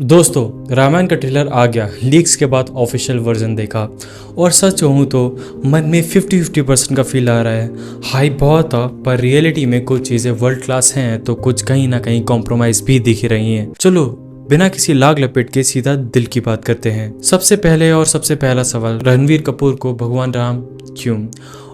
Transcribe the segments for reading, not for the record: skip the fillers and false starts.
दोस्तों, रामायण का ट्रेलर आ गया। लीक्स के बाद ऑफिशियल वर्जन देखा और सच कहूँ तो मन में 50-50% का फील आ रहा है। हाइप बहुत था पर रियलिटी में कुछ चीज़ें वर्ल्ड क्लास हैं तो कुछ कहीं ना कहीं कॉम्प्रोमाइज़ भी दिख रही हैं। चलो बिना किसी लाग लपेट के सीधा दिल की बात करते हैं। सबसे पहला सवाल, रणवीर कपूर को भगवान राम क्यों?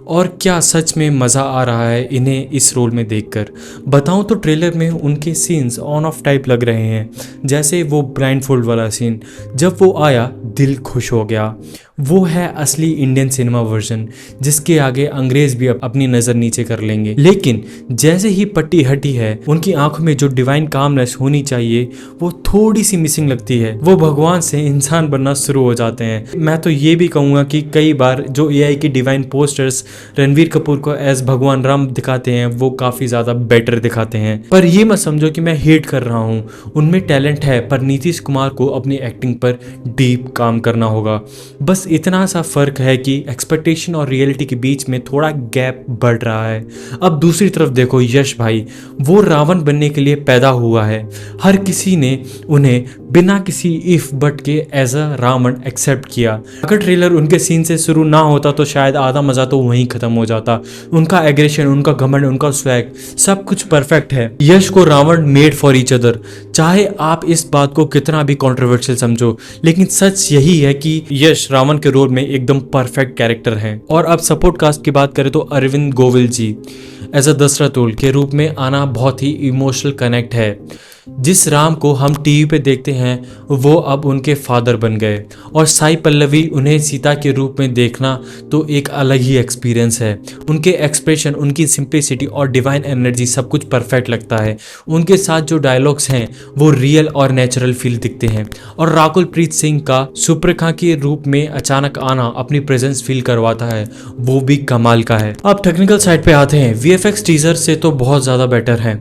और क्या सच में मज़ा आ रहा है इन्हें इस रोल में देखकर? बताऊं तो ट्रेलर में उनके सीन्स ऑन ऑफ टाइप लग रहे हैं, जैसे वो ब्लाइंडफोल्ड वाला सीन। जब वो आया दिल खुश हो गया। वो है असली इंडियन सिनेमा वर्जन, जिसके आगे अंग्रेज भी अपनी नज़र नीचे कर लेंगे। लेकिन जैसे ही पट्टी हटी है, उनकी आंखों में जो डिवाइन कामनेस होनी चाहिए वो थोड़ी सी मिसिंग लगती है। वो भगवान से इंसान बनना शुरू हो जाते हैं। मैं तो ये भी कहूँगा कि कई बार जो एआई की डिवाइन पोस्टर्स रणवीर कपूर को एज भगवान राम दिखाते हैं वो काफ़ी ज़्यादा बेटर दिखाते हैं। पर ये मत समझो कि मैं हेट कर रहा हूँ, उनमें टैलेंट है, पर नीतीश कुमार को अपनी एक्टिंग पर डीप काम करना होगा। बस इतना सा फर्क है कि एक्सपेक्टेशन और रियलिटी के बीच में थोड़ा गैप बढ़ रहा है। अब दूसरी तरफ देखो यश भाई, वो रावण बनने के लिए पैदा हुआ है। हर किसी ने उन्हें बिना किसी इफ बट के एज अ रावण एक्सेप्ट किया। अगर ट्रेलर उनके सीन से शुरू ना होता तो शायद आधा मजा तो वहीं खत्म हो जाता। उनका एग्रेशन, उनका घमंड, उनका स्वैग, सब कुछ परफेक्ट है। यश को Ravan made for each other. चाहे आप इस बात को कितना भी कंट्रोवर्शियल समझो, लेकिन सच यही है कि यश रावण के रोल में एकदम परफेक्ट कैरेक्टर हैं। और अब सपोर्ट कास्ट की बात करें तो अरविंद गोविल जी एज अ दशरथ के रूप में आना बहुत ही इमोशनल कनेक्ट है। जिस राम को हम टीवी पे देखते हैं वो अब उनके फादर बन गए। और साई पल्लवी, उन्हें सीता के रूप में देखना तो एक अलग ही एक्सपीरियंस है। उनके एक्सप्रेशन, उनकी सिंप्लिसिटी और डिवाइन एनर्जी सब कुछ परफेक्ट लगता है। उनके साथ जो डायलॉग्स हैं वो रियल और नेचुरल फील दिखते हैं। और राकुल प्रीत सिंह का सुपरेखा के रूप में अचानक आना अपनी प्रेजेंस फील करवाता है, वो भी कमाल का है। अब टेक्निकल साइड पे आते हैं। वीएफएक्स टीजर से तो बहुत ज़्यादा बेटर है,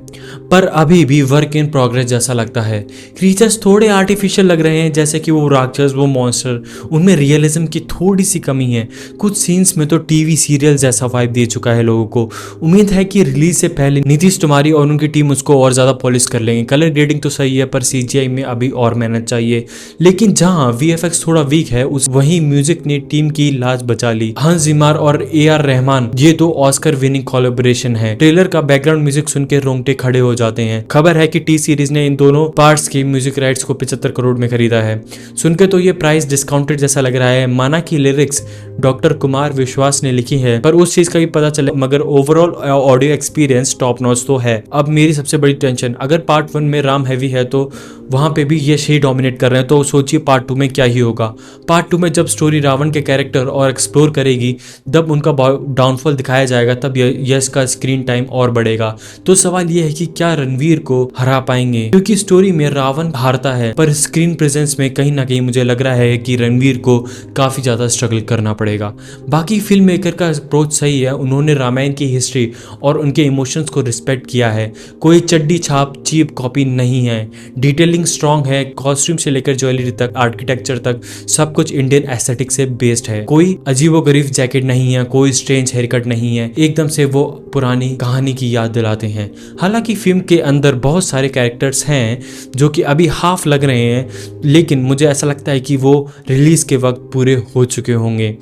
पर अभी भी वर्क इन प्रोग्रेस जैसा लगता है। क्रीचर्स थोड़े आर्टिफिशियल लग रहे हैं, जैसे कि वो राक्षस, वो मॉन्स्टर, उनमें रियलिज्म की थोड़ी सी कमी है। कुछ सीन्स में तो टीवी सीरियल जैसा वाइब दे चुका है लोगों को। उम्मीद है कि रिलीज से पहले नीतीश कुमार और उनकी टीम उसको और ज़्यादा पॉलिश कर लेंगे। कलर ग्रेडिंग तो सही है, पर सीजीआई में अभी और मेहनत चाहिए। लेकिन जहाँ वीएफएक्स थोड़ा वीक है वहीं म्यूजिक ने टीम की लाज बचा ली। हंस जिमार और एआर रहमान, ये दो ऑस्कर विनिंग कोलैबोरेशन है। ट्रेलर का बैकग्राउंड म्यूजिक सुन के रोंगटे खड़े हो जाते हैं। खबर है कि टी सीरीज ने इन दोनों पार्ट्स की म्यूजिक राइट्स को 75 करोड़ में खरीदा है। सुनकर तो ये प्राइस डिस्काउंटेड जैसा लग रहा है। माना कि लिरिक्स डॉक्टर कुमार विश्वास ने लिखी है, पर उस चीज का भी पता चले, मगर overall audio experience top notch तो है। अब मेरी सबसे बड़ी टेंशन, अगर पार्ट 1 में राम हैवी है तो वहां पे भी यश ही डोमिनेट कर रहे हैं, तो सोचिए पार्ट 2 में क्या ही होगा। पार्ट 2 में जब स्टोरी रावण के कैरेक्टर और एक्सप्लोर करेगी, जब उनका डाउनफॉल दिखाया जाएगा, तब यश का स्क्रीन टाइम और बढ़ेगा। तो सवाल यह है कि क्या रणवीर को हरा पाएंगे, क्योंकि स्टोरी में रावण हारता है, पर स्क्रीन प्रेजेंस में कहीं ना कहीं मुझे लग रहा है कि रणवीर को काफी ज्यादा स्ट्रगल करना पड़ेगा। बाकी फिल्म मेकर का अप्रोच सही है। उन्होंने रामायण की हिस्ट्री और उनके इमोशंस को रिस्पेक्ट किया है। कोई चड्डी छाप चीप कॉपी नहीं है। डिटेलिंग स्ट्रॉन्ग है। कॉस्ट्यूम से लेकर ज्वेलरी तक, आर्किटेक्चर तक, सब कुछ इंडियन एस्थेटिक से बेस्ड है। कोई अजीबोगरीब जैकेट नहीं है, कोई स्ट्रेंज हेयरकट नहीं है। एकदम से वो पुरानी कहानी की याद दिलाते हैं। हालांकि फिल्म के अंदर बहुत सारे कैरेक्टर्स हैं जो कि अभी हाफ लग रहे हैं, लेकिन मुझे ऐसा लगता है कि वो रिलीज के वक्त पूरे हो चुके होंगे।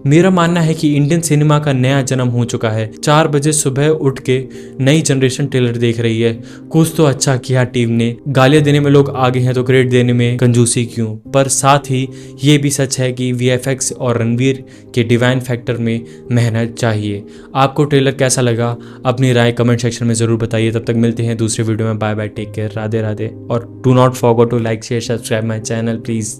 मेरा मानना है कि इंडियन सिनेमा का नया जन्म हो चुका है। 4 बजे सुबह उठ के नई जनरेशन ट्रेलर देख रही है। कुछ तो अच्छा किया टीम ने। गालियां देने में लोग आगे हैं तो क्रेडिट देने में कंजूसी क्यों? पर साथ ही ये भी सच है कि वीएफएक्स और रणवीर के डिवाइन फैक्टर में मेहनत चाहिए। आपको ट्रेलर कैसा लगा? अपनी राय कमेंट सेक्शन में जरूर बताइए। तब तक मिलते हैं दूसरे वीडियो में। Bye bye, take care, Radhe Radhe. और do not forget to like, share, subscribe my channel please.